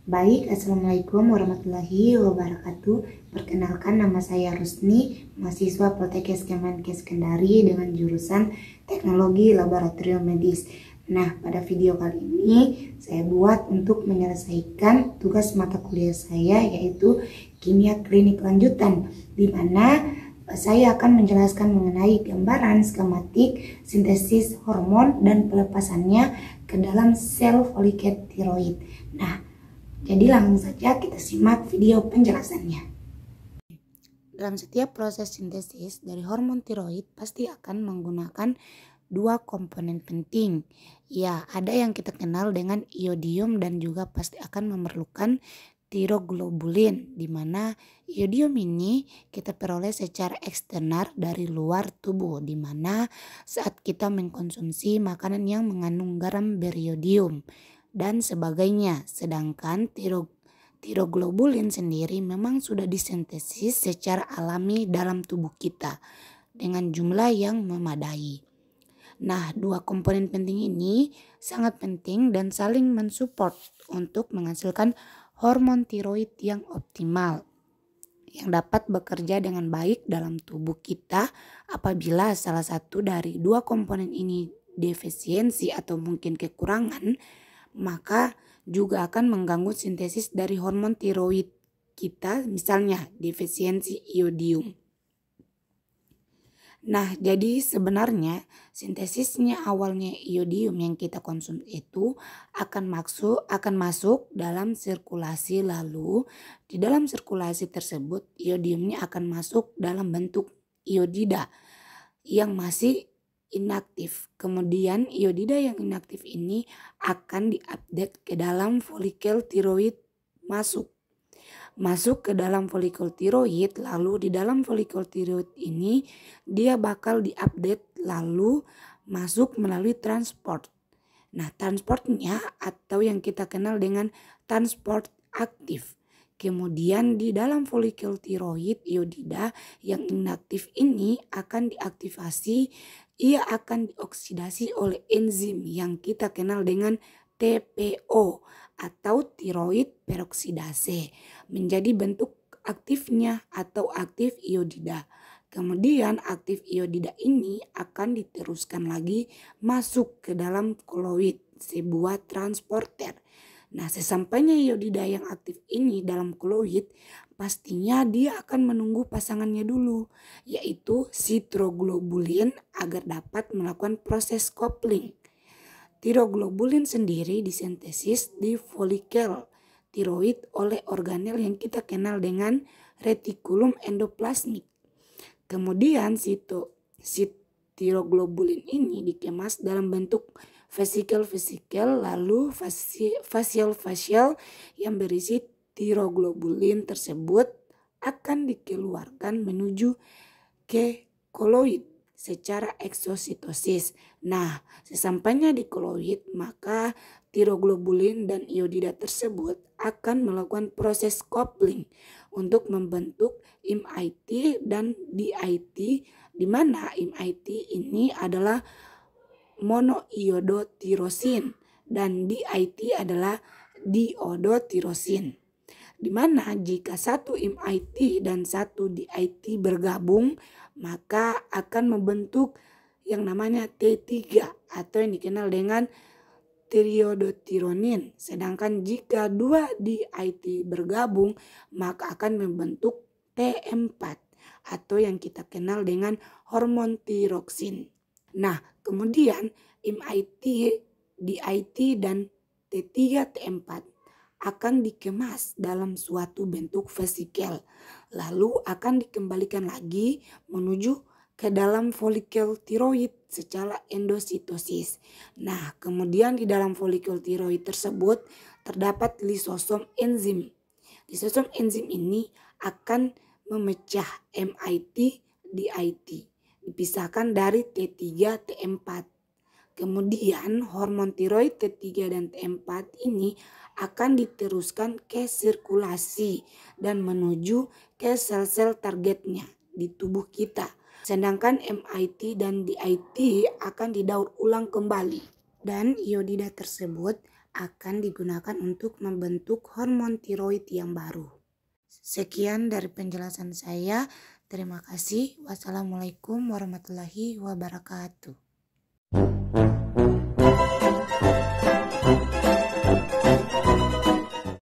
Baik, Assalamualaikum warahmatullahi wabarakatuh. Perkenalkan, nama saya Rusni, mahasiswa Poltekkes Kemenkes Kendari dengan jurusan Teknologi Laboratorium Medis. Nah, pada video kali ini saya buat untuk menyelesaikan tugas mata kuliah saya, yaitu Kimia Klinik Lanjutan, di mana saya akan menjelaskan mengenai gambaran skematik sintesis hormon dan pelepasannya ke dalam sel folikel tiroid. Nah, jadi langsung saja kita simak video penjelasannya. Dalam setiap proses sintesis dari hormon tiroid pasti akan menggunakan dua komponen penting. Ya, ada yang kita kenal dengan iodium dan juga pasti akan memerlukan tiroglobulin, di mana iodium ini kita peroleh secara eksternal dari luar tubuh, di mana saat kita mengkonsumsi makanan yang mengandung garam beriodium dan sebagainya. Sedangkan tiroglobulin sendiri memang sudah disintesis secara alami dalam tubuh kita dengan jumlah yang memadai. Nah, dua komponen penting ini sangat penting dan saling mensupport untuk menghasilkan hormon tiroid yang optimal, yang dapat bekerja dengan baik dalam tubuh kita. Apabila salah satu dari dua komponen ini defisiensi atau mungkin kekurangan, maka juga akan mengganggu sintesis dari hormon tiroid kita, misalnya defisiensi iodium. Nah, jadi sebenarnya sintesisnya awalnya iodium yang kita konsumsi itu akan masuk dalam sirkulasi, lalu di dalam sirkulasi tersebut iodiumnya akan masuk dalam bentuk iodida yang masih inaktif. Kemudian iodida yang inaktif ini akan diupdate ke dalam folikel tiroid, masuk ke dalam folikel tiroid, lalu di dalam folikel tiroid ini dia bakal diupdate lalu masuk melalui transport. Nah, transportnya atau yang kita kenal dengan transport aktif. Kemudian di dalam folikel tiroid iodida yang inaktif ini akan diaktifasi, ia akan dioksidasi oleh enzim yang kita kenal dengan TPO atau tiroid peroksidase menjadi bentuk aktifnya atau aktif iodida. Kemudian aktif iodida ini akan diteruskan lagi masuk ke dalam koloid, sebuah transporter. Nah, sesampainya iodida yang aktif ini dalam koloid, pastinya dia akan menunggu pasangannya dulu, yaitu tiroglobulin, agar dapat melakukan proses coupling. Tiroglobulin sendiri disintesis di folikel tiroid oleh organel yang kita kenal dengan retikulum endoplasmik. Kemudian si tiroglobulin ini dikemas dalam bentuk vesikel-vesikel, lalu fasial-fasial yang berisi tiroglobulin tersebut akan dikeluarkan menuju ke koloid secara eksositosis. Nah, sesampainya di koloid, maka tiroglobulin dan iodida tersebut akan melakukan proses coupling untuk membentuk IMIT dan DIT, di mana IMIT ini adalah monoiodotirosin dan DIT adalah diodotirosin. Di mana jika satu IMIT dan satu DIT bergabung, maka akan membentuk yang namanya T3 atau yang dikenal dengan triodotironin. Sedangkan jika dua DIT bergabung, maka akan membentuk T4 atau yang kita kenal dengan hormon tiroksin. Nah, kemudian IMIT, DIT dan T3, T4 akan dikemas dalam suatu bentuk vesikel, lalu akan dikembalikan lagi menuju ke dalam folikel tiroid secara endositosis. Nah, kemudian di dalam folikel tiroid tersebut terdapat lisosom enzim. Lisosom enzim ini akan memecah MIT DIT, dipisahkan dari T3 T4. Kemudian hormon tiroid T3 dan T4 ini akan diteruskan ke sirkulasi dan menuju ke sel-sel targetnya di tubuh kita. Sedangkan MIT dan DIT akan didaur ulang kembali dan iodida tersebut akan digunakan untuk membentuk hormon tiroid yang baru. Sekian dari penjelasan saya. Terima kasih. Wassalamualaikum warahmatullahi wabarakatuh.